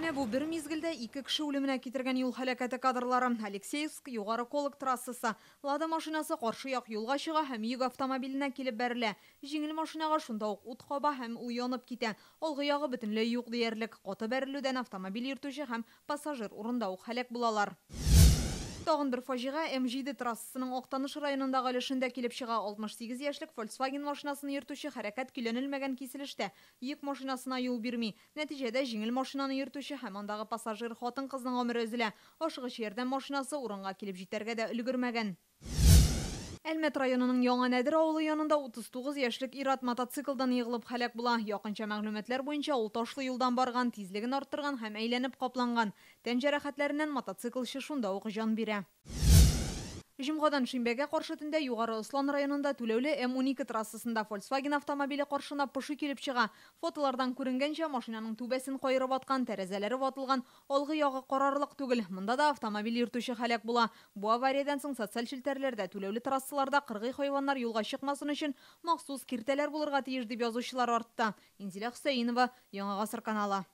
Менә бу бер мизгелдә 2 кеше үлеменә китергән юл һәлакәте кадрлары. Алексеевск югары Колок трассасы. Лада машинасы каршы як юлга чыга һәм йөк автомобиленә килеп бәрелә. Җиңел машинага шунда ук ут каба һәм ул янып китә. Алгы ягы бөтенләй юк диярлек. Каты бәрелүдән автомобиль йөртүче һәм пассажир урында ук һәлак булалар. Тагын бер фаҗига М7 трассасының Актаныш районындагы өлешендә килеп чыга. 68 яшьлек Volkswagen машинасын йөртүче хәрәкәт көйләнелмәгән киселештә йөк машинасына юл бирми. Нәтиҗәдә җиңел машинаны йөртүче һәм андагы пассажир хатын-кызның гомере өзелә. Ашыгыч ярдәм машинасы урынга килеп җитәргә дә өлгермәгән. Әлмәт районының Яңа Нәдер авылы янында 39 яшьлек ир-ат мотоциклдан егылып һәлак була. Якынча мәгълүматлар буенча ул ташлы юлдан барган, тизлеген арттырган һәм әйләнеп капланган. Тән җәрәхәтләреннән мотоциклчы шунда ук җан бирә. Җомгадан шимбәгә каршы төндә Югары Ослан районында түләүле М12 трассасында Volkswagen автомобиле каршына пышы килеп чыга. Фотолардан күренгәнчә, машинаның түбәсен кайрып аткан, тәрәзәләре ватылган, алгы ягы карарлык түгел. Монда да автомобиль йөртүче һәлак була. Бу авариядән соң социаль челтәрләрдә түләүле трассаларда кыргый хайваннар юлга чыкмасын өчен махсус киртәләр булырга тиеш дип язучылар артта. Инзилә Хөсәенова, Яңа Гасыр каналы.